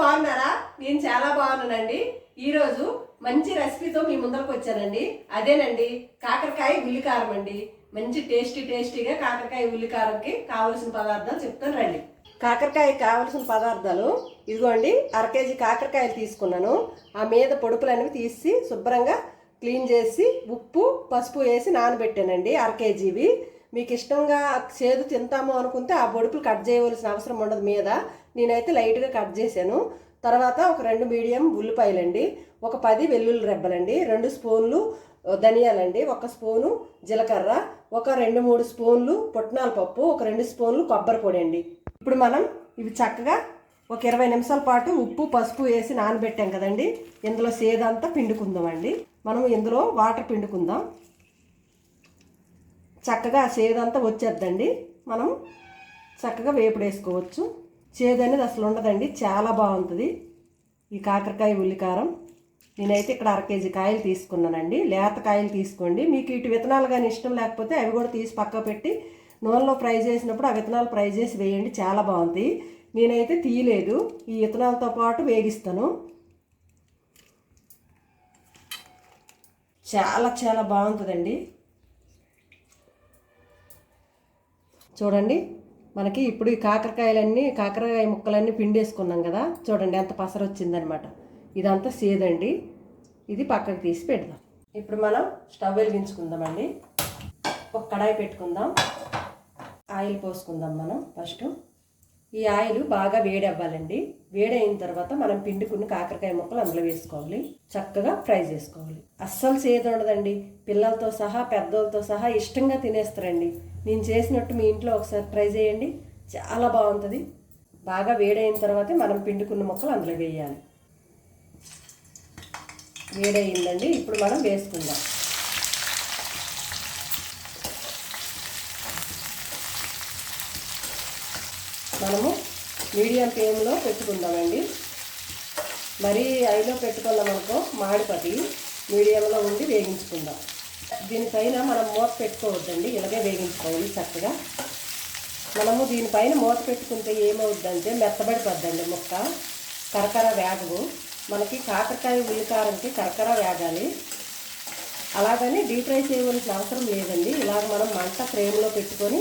బాగున్నారా? నేను చాలా బాగున్నానండి. ఈరోజు మంచి రెసిపీతో మీ ముందరకు వచ్చానండి. అదేనండి కాకరకాయ ఉల్లికారం అండి. మంచి టేస్టీగా కాకరకాయ ఉల్లికారంకి కావలసిన పదార్థాలు చెప్తాను రండి. కాకరకాయ కావలసిన పదార్థాలు ఇదిగోండి. 1/2 కేజీ కాకరకాయలు తీసుకున్నాను. ఆ మీద పొడుపులు అనేవి తీసి శుభ్రంగా క్లీన్ చేసి ఉప్పు పసుపు వేసి నానబెట్టానండి. 1/2 కేజీవి. మీకు ఇష్టంగా చేదు తింటాము అనుకుంటే ఆ పొడుపులు కట్ చేయవలసిన అవసరం ఉండదు మీద. నేనైతే లైట్గా కట్ చేశాను. తర్వాత ఒక 2 మీడియం ఉల్లిపాయలండి, ఒక 10 వెల్లుల్లి రెబ్బలండి, 2 స్పూన్లు ధనియాలండి, 1 స్పూను జీలకర్ర, ఒక 2-3 స్పూన్లు పుట్నాల పప్పు, ఒక 2 స్పూన్లు కొబ్బరి పొడి అండి. ఇప్పుడు మనం ఇవి చక్కగా ఒక 20 నిమిషాల పాటు ఉప్పు పసుపు వేసి నానబెట్టాం కదండి. ఇందులో సేదంతా పిండుకుందామండి. మనం ఇందులో వాటర్ పిండుకుందాం. చక్కగా సేదంతా వచ్చేద్దండి. మనం చక్కగా వేపుడు వేసుకోవచ్చు. చేదు అనేది అసలు ఉండదండి, చాలా బాగుంటుంది ఈ కాకరకాయ ఉల్లికారం. నేనైతే ఇక్కడ 1/2 కేజీ కాయలు తీసుకున్నానండి. లేత కాయలు తీసుకోండి. మీకు ఇటు విత్తనాలు కానీ ఇష్టం లేకపోతే అవి కూడా తీసి పక్క పెట్టి నూనెలో ఫ్రై చేసినప్పుడు ఆ విత్తనాలు ఫ్రై చేసి వేయండి, చాలా బాగుంది. నేనైతే తీయలేదు, ఈ విత్తనాలతో పాటు వేగిస్తాను. చాలా బాగుంటుందండి. చూడండి, మనకి ఇప్పుడు ఈ కాకరకాయ ముక్కలన్నీ పిండేసుకున్నాం కదా. చూడండి ఎంత పసరు వచ్చిందనమాట. ఇదంతా సేదండి. ఇది పక్కకు తీసి పెడదాం. ఇప్పుడు మనం స్టవ్ వెలిగించుకుందామండి. ఒక కడాయి పెట్టుకుందాం. ఆయిల్ పోసుకుందాం మనం ఫస్ట్. ఈ ఆయిల్ బాగా వేడి అవ్వాలండి. వేడైన తర్వాత మనం పిండుకున్న కాకరకాయ ముక్కలు అందులో వేసుకోవాలి. చక్కగా ఫ్రై చేసుకోవాలి. అస్సలు చేదు ఉండదండి. పిల్లలతో సహా పెద్దోళ్ళతో సహా ఇష్టంగా తినేస్తారండి. నేను చేసినట్టు మీ ఇంట్లో ఒకసారి ట్రై చేయండి, చాలా బాగుంటుంది. బాగా వేడైన తర్వాతే మనం పిండుకున్న ముక్కలు అందులో వేయాలి. వేడయిందండి. ఇప్పుడు మనం వేసుకుందాం. మనము మీడియం ఫ్లేమ్లో పెట్టుకుందామండి. మరీ హైలో పెట్టుకున్నామనుకో మాడిపడి, మీడియంలో ఉండి వేగించుకుందాం. దీనిపైన మనం మూత పెట్టుకోవద్దండి, ఇలాగే వేగించుకోవాలి చక్కగా. మనము దీనిపైన మూత పెట్టుకుంటే ఏమవుద్దంటే మెత్తబడిపోద్దండి ముక్క, కరకర వేగవు. మనకి కాకరకాయ ఉల్లికారంకి కరకర వేగాలి. అలాగని డీప్ ఫ్రై చేయవలసిన అవసరం లేదండి. ఇలాగ మనం మంట ఫ్లేమ్లో పెట్టుకొని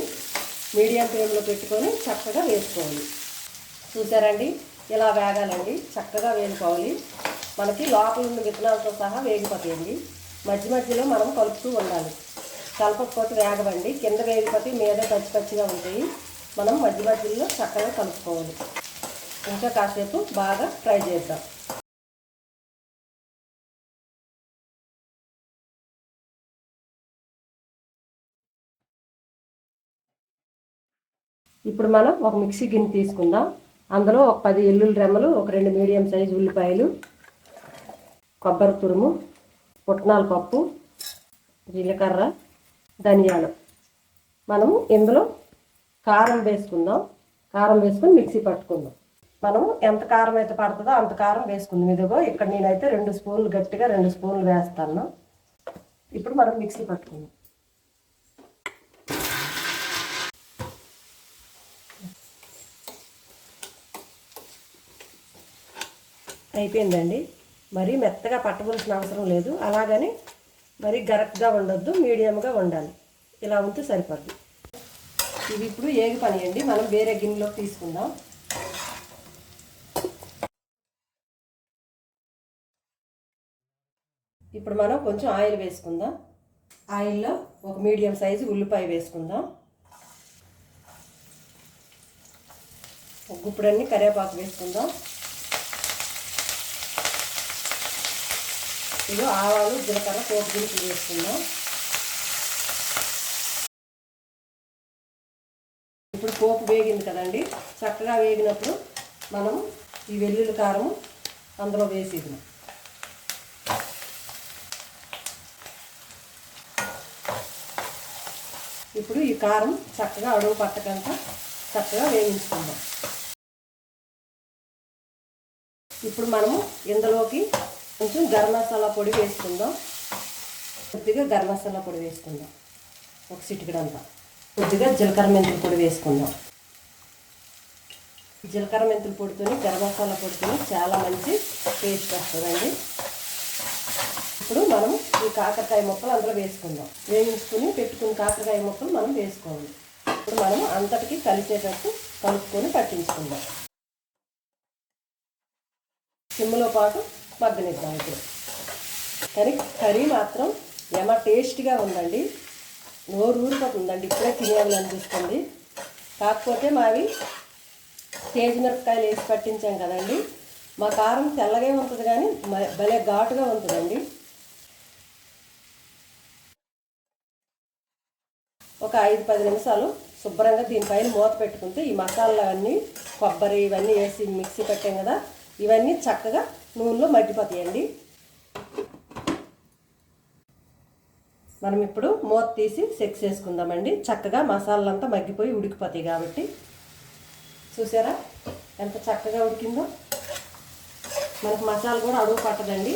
మీడియం ఫ్లేమ్లో పెట్టుకొని చక్కగా వేసుకోవాలి. చూసారండి, ఇలా వేగాలండి, చక్కగా వేసుకోవాలి. మనకి లోపల ఉన్న విత్తనాలతో సహా వేగిపోతాయండి. మధ్యలో మనం కలుపుతూ ఉండాలి. కలపకపోతే వేగవండి, కింద వేగిపోతే మీద పచ్చిగా ఉంటాయి. మనం మధ్యలో చక్కగా కలుపుకోవాలి. ఇంకా కాసేపు బాగా ఫ్రై చేద్దాం. ఇప్పుడు మనం ఒక మిక్సీ గిన్నె తీసుకుందాం. అందులో ఒక 10 వెల్లుల్లి రెమ్మలు, ఒక 2 మీడియం సైజు ఉల్లిపాయలు, కొబ్బరి తురుము, పుట్నాల పప్పు, జీలకర్ర, ధనియాలు. మనము ఇందులో కారం వేసుకుందాం. కారం వేసుకొని మిక్సీ పట్టుకుందాం. మనం ఎంత కారం అయితే పడుతుందో అంత కారం వేసుకుందాం. ఇదిగో ఇక్కడ నేనైతే 2 స్పూన్లు, గట్టిగా 2 స్పూన్లు వేస్తాను. ఇప్పుడు మనం మిక్సీ పట్టుకుందాం. అయిపోయిందండి. మరీ మెత్తగా పట్టవలసిన అవసరం లేదు, అలాగని మరీ గరక్గా ఉండొద్దు, మీడియంగా ఉండాలి. ఇలా ఉంటే సరిపోద్ది. ఇవి ఇప్పుడు ఏగి పనియండి. మనం వేరే గిన్నెలోకి తీసుకుందాం. ఇప్పుడు మనం కొంచెం ఆయిల్ వేసుకుందాం. ఆయిల్లో ఒక మీడియం సైజు ఉల్లిపాయ వేసుకుందాం. ఒక గుప్పుడన్ని కరివేపాకు వేసుకుందాం. ఇది ఆవాలు, జీలకర్ర, పోపు దినుసులు వేసుకుందాం. ఇప్పుడు పోపు వేగింది కదండి. చక్కగా వేగినప్పుడు మనం ఈ వెల్లుల్లి కారం అందులో వేసేది. ఇప్పుడు ఈ కారం చక్కగా అడుగు పట్టకంతా చక్కగా వేయించుకుందాం. ఇప్పుడు మనము ఇందులోకి కొంచెం గరం మసాలా పొడి వేసుకుందాం. కొద్దిగా గరం మసాలా పొడి వేసుకుందాం, ఒక చిటికెడంతా. కొద్దిగా జీలకర్ర మెంతుల పొడి వేసుకుందాం. జీలకర్ర మెంతుల పొడితోని గరం మసాలా పొడితోని చాలా మంచి టేస్ట్ వస్తుందండి. ఇప్పుడు మనం ఈ కాకరకాయ ముక్కలు అందులో వేసుకుందాం. వేయించుకుని పెట్టుకుని కాకరకాయ ముక్కలు మనం వేసుకోవాలి. ఇప్పుడు మనం అంతటికి కలిసేటట్టు కలుపుకొని పట్టించుకుందాం. సిమ్లో పాటు మగ్గనిద్దాం. ఇప్పుడు కానీ కర్రీ మాత్రం ఏమో టేస్ట్గా ఉందండి. నోరు ఊరిపోతుందండి. ఇప్పుడే తినేయాలనిపిస్తుంది. కాకపోతే మావి తేజ మిరపకాయలు వేసి పట్టించాం కదండి. మా కారం తెల్లగా ఉంటుంది కానీ భలే ఘాటుగా ఉంటుందండి. ఒక 5-10 నిమిషాలు శుభ్రంగా దీనిపైన మూత పెట్టుకుంటే ఈ మసాలాలన్నీ కొబ్బరి ఇవన్నీ వేసి మిక్సీ పెట్టాం కదా, ఇవన్నీ చక్కగా నూనెలో మగ్గిపోతాయండి. మనం ఇప్పుడు మూత తీసి చెక్ చేసుకుందామండి. చక్కగా మసాలాలంతా మగ్గిపోయి ఉడికిపోతాయి కాబట్టి. చూసారా ఎంత చక్కగా ఉడికిందో. మనకు మసాలా కూడా అడుగు పట్టదండి.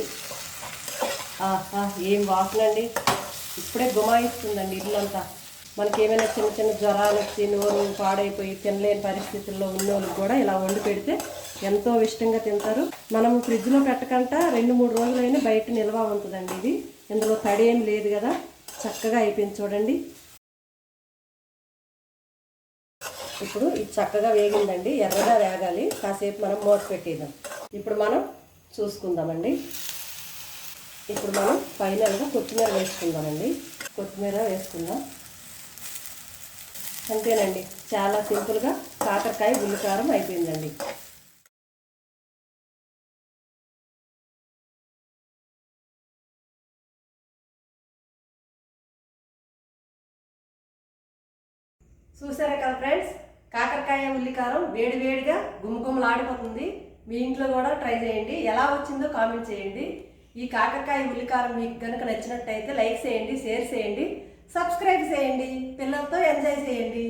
ఏం వాసన అండి. ఇప్పుడే గుమాయిస్తుందండి ఇల్లంతా. మనకి ఏమైనా చిన్న చిన్న జ్వరాలు వచ్చి నోరు పాడైపోయి తినలేని పరిస్థితుల్లో ఉన్నోళ్ళకి కూడా ఇలా వండి పెడితే ఎంతో ఇష్టంగా తింటారు. మనం ఫ్రిడ్జ్లో పెట్టకుండా 2-3 రోజులైనా బయట నిల్వ ఉంటుందండి. ఇది ఇందులో తడి ఏం లేదు కదా. చక్కగా అయిపోయింది చూడండి. ఇప్పుడు ఇది చక్కగా వేగిందండి. ఎర్రగా వేగాలి. కాసేపు మనం మూత పెట్టేద్దాం. ఇప్పుడు మనం చూసుకుందామండి. ఇప్పుడు మనం ఫైనల్గా కొత్తిమీర వేసుకుందామండి. కొత్తిమీర వేసుకుందాం. అంతేనండి, చాలా సింపుల్గా కాకరకాయ ఉల్లికారం అయిపోయిందండి. చూసారా కదా ఫ్రెండ్స్, కాకరకాయ ఉల్లికారం వేడి వేడిగా గుమగుమలాడిపోతుంది. మీ ఇంట్లో కూడా ట్రై చేయండి. ఎలా వచ్చిందో కామెంట్ చేయండి. ఈ కాకరకాయ ఉల్లికారం మీకు కనుక నచ్చినట్టయితే లైక్ చేయండి, షేర్ చేయండి, సబ్స్క్రైబ్ చేయండి. పిల్లలతో ఎంజాయ్ చేయండి.